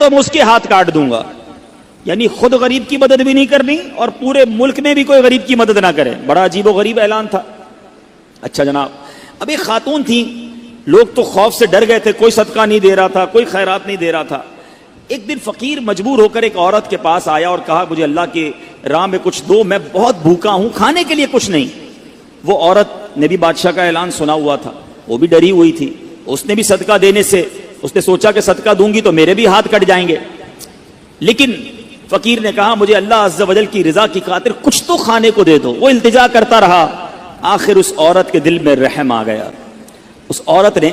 تو میں اس کے ہاتھ کاٹ دوں گا. یعنی خود غریب کی مدد بھی نہیں کرنی اور پورے ملک میں بھی کوئی غریب کی مدد نہ کرے. بڑا عجیب و غریب اعلان تھا. اچھا جناب, اب ایک خاتون تھی, لوگ تو خوف سے ڈر گئے تھے, کوئی صدقہ نہیں دے رہا تھا, کوئی خیرات نہیں دے رہا تھا. ایک دن فقیر مجبور ہو کر ایک عورت کے پاس آیا اور کہا مجھے اللہ کے راہ میں کچھ دو, میں بہت بھوکا ہوں, کھانے کے لیے کچھ نہیں. وہ عورت نے بھی بادشاہ کا اعلان سنا ہوا تھا, وہ بھی ڈری ہوئی تھی. اس نے بھی صدقہ دینے سے اس نے سوچا کہ صدقہ دوں گی تو میرے بھی ہاتھ کٹ جائیں گے. لیکن فقیر نے کہا مجھے اللہ عز و جل کی رضا کی خاطر کچھ تو کھانے کو دے دو. وہ التجا کرتا رہا. آخر اس عورت کے دل میں رحم آ گیا. اس عورت نے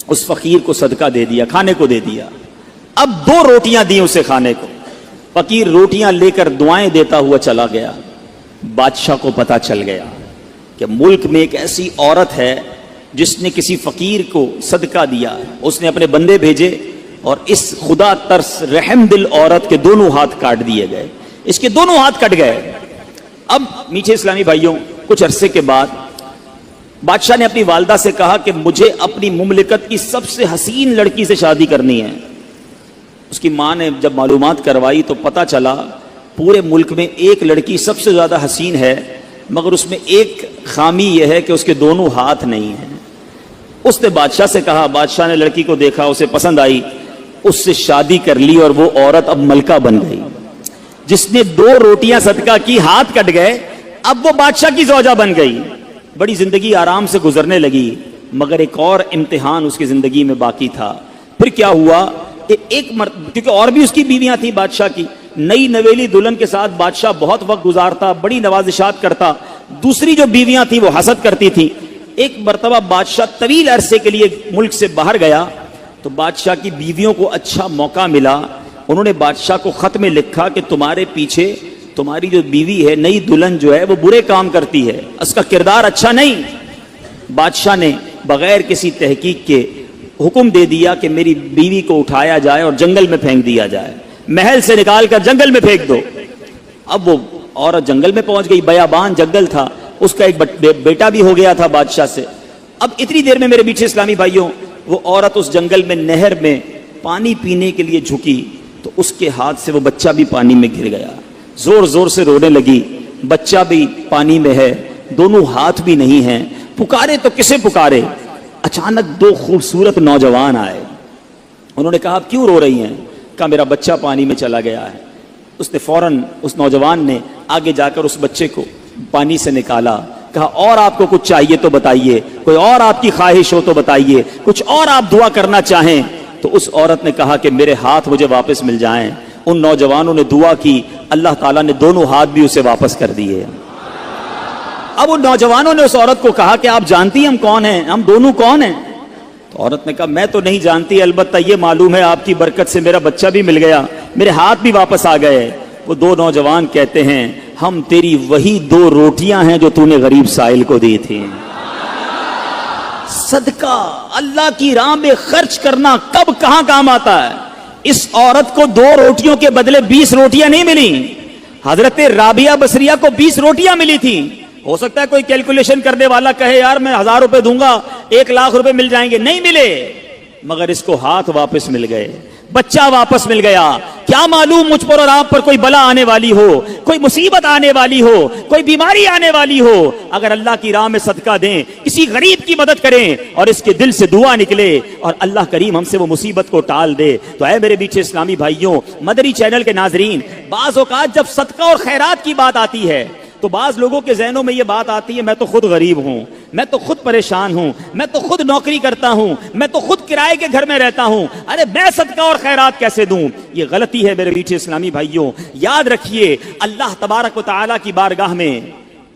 اس فقیر کو صدقہ دے دیا, کھانے کو دے دیا. اب 2 روٹیاں دی اسے کھانے کو. فقیر روٹیاں لے کر دعائیں دیتا ہوا چلا گیا. بادشاہ کو پتا چل گیا کہ ملک میں ایک ایسی عورت ہے جس نے کسی فقیر کو صدقہ دیا. اس نے اپنے بندے بھیجے اور اس خدا ترس رحم دل عورت کے دونوں ہاتھ کاٹ دیے گئے. اس کے دونوں ہاتھ کٹ گئے. اب میٹھے اسلامی بھائیوں, کچھ عرصے کے بعد بادشاہ نے اپنی والدہ سے کہا کہ مجھے اپنی مملکت کی سب سے حسین لڑکی سے شادی کرنی ہے. اس کی ماں نے جب معلومات کروائی تو پتا چلا پورے ملک میں ایک لڑکی سب سے زیادہ حسین ہے, مگر اس میں ایک خامی یہ ہے کہ اس کے دونوں ہاتھ نہیں ہیں. اس نے بادشاہ سے کہا. بادشاہ نے لڑکی کو دیکھا, اسے پسند آئی, اس سے شادی کر لی اور وہ عورت اب ملکہ بن گئی. جس نے 2 روٹیاں صدقہ کی, ہاتھ کٹ گئے, اب وہ بادشاہ کی زوجہ بن گئی. بڑی زندگی آرام سے گزرنے لگی, مگر ایک اور امتحان اس کی زندگی میں باقی تھا. پھر کیا ہوا, کیونکہ اور بھی اس کی بیویاں تھیں بادشاہ کی. نئی نویلی دلہن کے ساتھ بادشاہ بہت وقت گزارتا, بڑی نوازشات کرتا. دوسری جو بیویاں تھیں وہ حسد کرتی تھیں. ایک مرتبہ بادشاہ طویل عرصے کے لیے ملک سے باہر گیا تو بادشاہ کی بیویوں کو اچھا موقع ملا. انہوں نے بادشاہ کو خط میں لکھا کہ تمہارے پیچھے تمہاری جو بیوی ہے, نئی دلہن جو ہے, وہ برے کام کرتی ہے, اس کا کردار اچھا نہیں. بادشاہ نے بغیر کسی تحقیق کے حکم دے دیا کہ میری بیوی کو اٹھایا جائے اور جنگل میں پھینک دیا جائے. محل سے نکال کر جنگل میں پھینک دو. اب وہ عورت جنگل میں پہنچ گئی. بیابان جنگل تھا. اس کا ایک بیٹا بھی ہو گیا تھا بادشاہ سے. اب اتنی دیر میں میرے پیچھے اسلامی بھائیوں, وہ عورت اس جنگل میں نہر میں پانی پینے کے لیے جھکی تو اس کے ہاتھ سے وہ بچہ بھی پانی میں گر گیا. زور زور سے رونے لگی. بچہ بھی پانی میں ہے, دونوں ہاتھ بھی نہیں ہیں. پکارے تو کسے پکارے. اچانک 2 خوبصورت نوجوان آئے. انہوں نے کہا آپ کیوں رو رہی ہیں؟ کہا میرا بچہ پانی میں چلا گیا ہے. اس نے فوراً, اس نوجوان نے آگے جا کر اس بچے کو پانی سے نکالا. کہا اور آپ کو کچھ چاہیے تو بتائیے, کوئی اور آپ کی خواہش ہو تو بتائیے, کچھ اور آپ دعا کرنا چاہیں. تو اس عورت نے کہا کہ میرے ہاتھ مجھے واپس مل جائیں. ان نوجوانوں نے دعا کی, اللہ تعالیٰ نے دونوں ہاتھ بھی اسے واپس کر دیے. اب ان نوجوانوں نے اس عورت کو کہا کہ آپ جانتی ہیں ہم کون ہیں, ہم دونوں کون ہیں؟ تو عورت نے کہا میں تو نہیں جانتی, البتہ یہ معلوم ہے آپ کی برکت سے میرا بچہ بھی مل گیا, میرے ہاتھ بھی واپس آ گئے. وہ 2 نوجوان کہتے ہیں ہم تیری وہی 2 روٹیاں ہیں جو تو نے غریب سائل کو دی تھی. صدقہ اللہ کی راہ میں خرچ کرنا کب کہاں کام آتا ہے. اس عورت کو 2 روٹیوں کے بدلے 20 روٹیاں نہیں ملی. حضرت رابعہ بصریہ کو 20 روٹیاں ملی تھی. ہو سکتا ہے کوئی کیلکولیشن کرنے والا کہے یار میں 1000 روپے دوں گا 1 لاکھ روپے مل جائیں گے. نہیں ملے, مگر اس کو ہاتھ واپس مل گئے, بچہ واپس مل گیا. کیا معلوم مجھ پر اور آپ پر کوئی بلا آنے والی ہو, کوئی مصیبت آنے والی ہو, کوئی بیماری آنے والی ہو, اگر اللہ کی راہ میں صدقہ دیں, کسی غریب کی مدد کریں اور اس کے دل سے دعا نکلے اور اللہ کریم ہم سے وہ مصیبت کو ٹال دے. تو اے میرے بیچے اسلامی بھائیوں, مدری چینل کے ناظرین, بعض اوقات جب صدقہ اور خیرات کی بات آتی ہے تو بعض لوگوں کے ذہنوں میں یہ بات آتی ہے میں تو خود غریب ہوں, میں تو خود پریشان ہوں, میں تو خود نوکری کرتا ہوں, میں تو خود کرائے کے گھر میں رہتا ہوں, ارے میں صدقہ اور خیرات کیسے دوں. یہ غلطی ہے میرے بیچے اسلامی بھائیوں. یاد رکھیے اللہ تبارک و تعالیٰ کی بارگاہ میں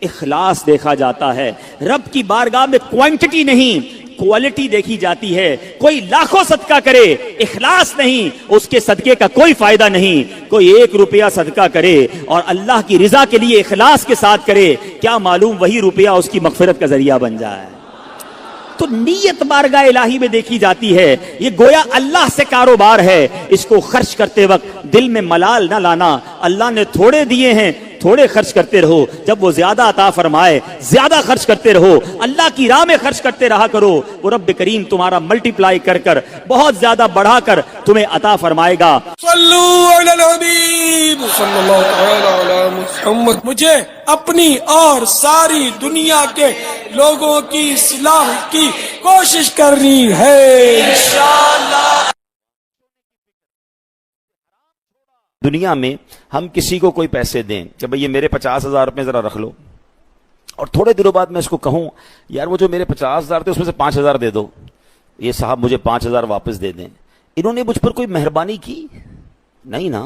اخلاص دیکھا جاتا ہے. رب کی بارگاہ میں کوانٹٹی نہیں کوالٹی دیکھی جاتی ہے. کوئی لاکھوں صدقہ کرے, اخلاص نہیں, اس کے صدقے کا کوئی فائدہ نہیں. کوئی 1 روپیہ صدقہ کرے اور اللہ کی رضا کے لیے اخلاص کے ساتھ کرے, کیا معلوم وہی روپیہ اس کی مغفرت کا ذریعہ بن جائے. تو نیت بارگاہ الہی میں دیکھی جاتی ہے. یہ گویا اللہ سے کاروبار ہے. اس کو خرچ کرتے وقت دل میں ملال نہ لانا. اللہ نے تھوڑے دیے ہیں, تھوڑے خرچ کرتے رہو، جب وہ زیادہ عطا فرمائے زیادہ خرچ کرتے رہو، اللہ کی راہ میں خرچ کرتے رہا کرو، وہ رب کریم تمہارا ملٹی پلائی کر کر بہت زیادہ بڑھا کر تمہیں عطا فرمائے گا۔ صلو علی الحبیب صلی اللہ تعالی علی محمد۔ مجھے اپنی اور ساری دنیا کے لوگوں کی اصلاح کی کوشش کرنی ہے انشاءاللہ۔ دنیا میں ہم کسی کو کوئی پیسے دیں کہ بھئی یہ میرے 50,000 روپے ذرا رکھ لو، اور تھوڑے دنوں بعد میں اس کو کہوں یار وہ جو میرے 50,000 تھے اس میں سے 5,000 دے دو، یہ صاحب مجھے 5,000 واپس دے دیں، انہوں نے مجھ پر کوئی مہربانی کی؟ نہیں نا،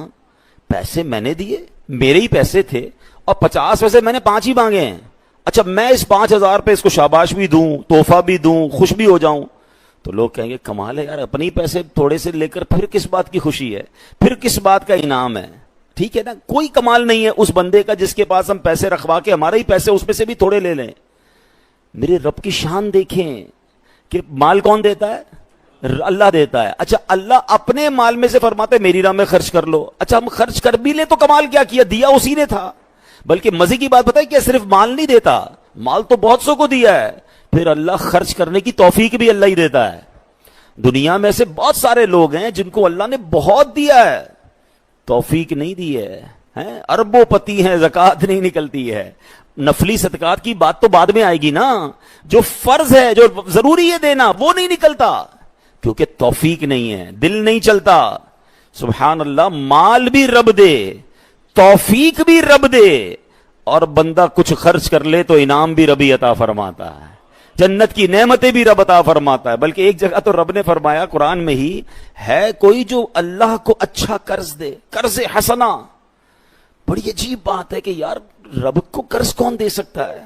پیسے میں نے دیے، میرے ہی پیسے تھے، اور 50 میں سے میں نے 5 ہی مانگے ہیں۔ اچھا میں اس 5,000 پہ اس کو شاباش بھی دوں، تحفہ بھی دوں، خوش بھی ہو جاؤں، تو لوگ کہیں گے کمال ہے یار، اپنی پیسے تھوڑے سے لے کر پھر کس بات کی خوشی ہے، پھر کس بات کا انعام ہے؟ ٹھیک ہے نا، کوئی کمال نہیں ہے اس بندے کا جس کے پاس ہم پیسے رکھوا کے ہمارے ہی پیسے اس میں سے بھی تھوڑے لے لیں۔ میرے رب کی شان دیکھیں کہ مال کون دیتا ہے؟ اللہ دیتا ہے۔ اچھا اللہ اپنے مال میں سے فرماتے میری راہ میں خرچ کر لو، اچھا ہم خرچ کر بھی لیں تو کمال کیا کیا، دیا اسی نے تھا۔ بلکہ مزے کی بات بتائی کہ صرف مال نہیں دیتا، مال تو بہت سو کو دیا ہے، پھر اللہ خرچ کرنے کی توفیق بھی اللہ ہی دیتا ہے۔ دنیا میں سے بہت سارے لوگ ہیں جن کو اللہ نے بہت دیا ہے، توفیق نہیں دی ہے، اربوں پتی ہیں، زکوٰۃ نہیں نکلتی ہے۔ نفلی صدقات کی بات تو بعد میں آئے گی نا، جو فرض ہے جو ضروری ہے دینا وہ نہیں نکلتا، کیونکہ توفیق نہیں ہے، دل نہیں چلتا۔ سبحان اللہ، مال بھی رب دے، توفیق بھی رب دے، اور بندہ کچھ خرچ کر لے تو انعام بھی ربی عطا فرماتا ہے، جنت کی نعمتیں بھی رب عطا فرماتا ہے۔ بلکہ ایک جگہ تو رب نے فرمایا قرآن میں ہی، ہے کوئی جو اللہ کو اچھا قرض دے، قرض حسنہ۔ بڑی عجیب بات ہے کہ یار رب کو قرض کون دے سکتا ہے؟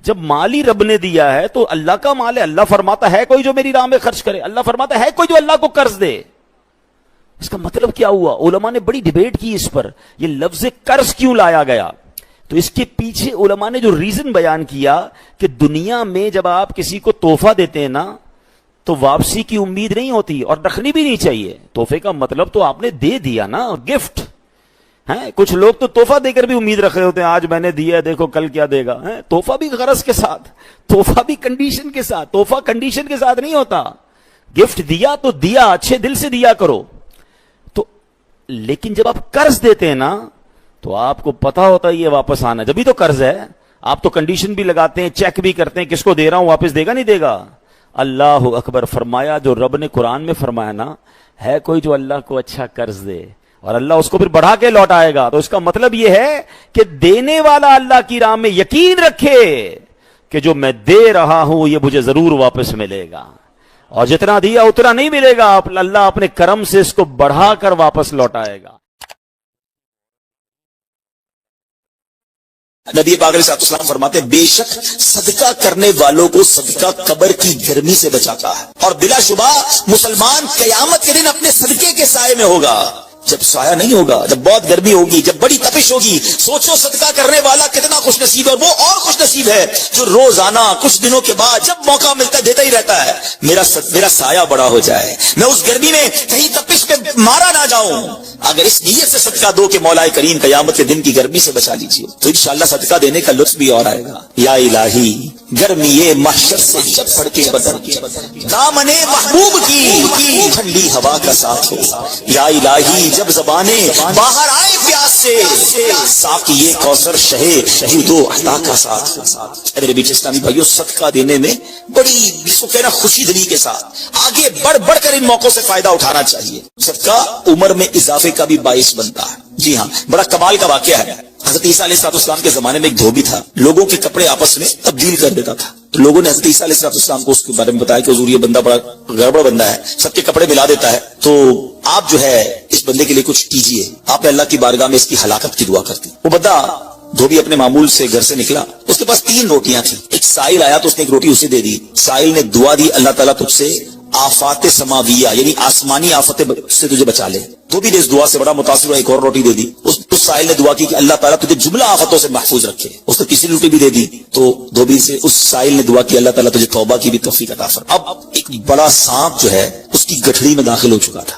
جب مال ہی رب نے دیا ہے تو اللہ کا مال ہے، اللہ فرماتا ہے کوئی جو میری راہ میں خرچ کرے، اللہ فرماتا ہے کوئی جو اللہ کو قرض دے۔ اس کا مطلب کیا ہوا؟ علماء نے بڑی ڈیبیٹ کی اس پر، یہ لفظ قرض کیوں لایا گیا؟ تو اس کے پیچھے علماء نے جو ریزن بیان کیا کہ دنیا میں جب آپ کسی کو تحفہ دیتے ہیں نا تو واپسی کی امید نہیں ہوتی اور رکھنی بھی نہیں چاہیے۔ تحفے کا مطلب تو آپ نے دے دیا نا، گفٹ ہے۔ کچھ لوگ تو تحفہ دے کر بھی امید رکھ رہے ہوتے ہیں، آج میں نے دیا ہے دیکھو کل کیا دے گا۔ تحفہ بھی غرض کے ساتھ، تحفہ بھی کنڈیشن کے ساتھ، تحفہ کنڈیشن کے ساتھ نہیں ہوتا۔ گفٹ دیا تو دیا، اچھے دل سے دیا کرو۔ تو لیکن جب آپ قرض دیتے ہیں نا تو آپ کو پتا ہوتا ہے یہ واپس آنا، جبھی تو قرض ہے۔ آپ تو کنڈیشن بھی لگاتے ہیں، چیک بھی کرتے ہیں کس کو دے رہا ہوں، واپس دے گا نہیں دے گا۔ اللہ اکبر فرمایا، جو رب نے قرآن میں فرمایا نا، ہے کوئی جو اللہ کو اچھا قرض دے اور اللہ اس کو پھر بڑھا کے لوٹائے گا، تو اس کا مطلب یہ ہے کہ دینے والا اللہ کی راہ میں یقین رکھے کہ جو میں دے رہا ہوں یہ مجھے ضرور واپس ملے گا، اور جتنا دیا اتنا نہیں ملے گا، اللہ اپنے کرم سے اس کو بڑھا کر واپس لوٹائے گا۔ نبی پاک علیہ السلام فرماتے ہیں بے شک صدقہ کرنے والوں کو صدقہ قبر کی گرمی سے بچاتا ہے، اور بلا شبہ مسلمان قیامت کے دن اپنے صدقے کے سائے میں ہوگا۔ جب سایہ نہیں ہوگا، جب بہت گرمی ہوگی، جب بڑی تپش ہوگی، سوچو صدقہ کرنے والا کتنا خوش نصیب ہے، اور وہ اور خوش نصیب ہے جو روزانہ کچھ دنوں کے بعد جب موقع ملتا ہے دیتا ہی رہتا ہے، میرا سایہ بڑا ہو جائے، میں اس گرمی میں کہیں تپش پہ مارا نہ جاؤں۔ اگر اس نیت سے صدقہ دو کہ مولا کریم قیامت کے دن کی گرمی سے بچا لیجیے، تو انشاءاللہ صدقہ دینے کا لطف بھی اور آئے گا۔ یا الہی گرمی محشر سے جب پڑھ کے بدر دامن محبوب کی ٹھنڈی ہوا کا ساتھ ہو، یا الہی جب زبانیں باہر آئے پیاس سے ساقی کوثر شہید و عطا کا ساتھ ہو۔ میرے بیچ اسلامی بھائیوں، صدقہ دینے میں بڑی کہنا خوشی دلی کے ساتھ آگے بڑھ کر ان موقعوں سے فائدہ اٹھانا چاہیے۔ صدقہ عمر میں اضافے کا بھی باعث بنتا ہے۔ جی ہاں، بڑا کمال کا واقعہ ہے۔ حضرت عیسیٰ علیہ السلام کے زمانے میں ایک دھوبی تھا، لوگوں کے کپڑے آپس میں تبدیل کر دیتا تھا، تو لوگوں نے حضرت عیسیٰ علیہ السلام کو اس کے بارے میں بتایا کہ حضور یہ بندہ بڑا گڑبڑ بندہ ہے، سب کے کپڑے ملا دیتا ہے، تو آپ جو ہے اس بندے کے لیے کچھ کیجئے۔ آپ نے اللہ کی بارگاہ میں اس کی ہلاکت کی دعا کرتی۔ وہ بندہ دھوبی اپنے معمول سے گھر سے نکلا، اس کے پاس 3 روٹیاں تھیں۔ ایک سائل آیا تو اس نے ایک روٹی اسے دے دی۔ سائل نے دعا دی، اللہ تعالیٰ تجھ سے آفات سماویہ یعنی آسمانی آفتیں سے تجھے بچا لے۔ دھوبی نے اس دعا سے بڑا متاثر ہوا، ایک اور روٹی دے دی۔ اس سائل نے دعا کی کہ اللہ تعالیٰ تجھے جملہ آفتوں سے محفوظ رکھے۔ اس نے تیسری روٹی بھی دے دی، تو دھوبی سے اس سائل نے دعا کی اللہ تعالیٰ تجھے توبہ کی بھی توفیق عطا فرمائے۔ اب ایک بڑا سانپ جو ہے اس کی گٹھڑی میں داخل ہو چکا تھا،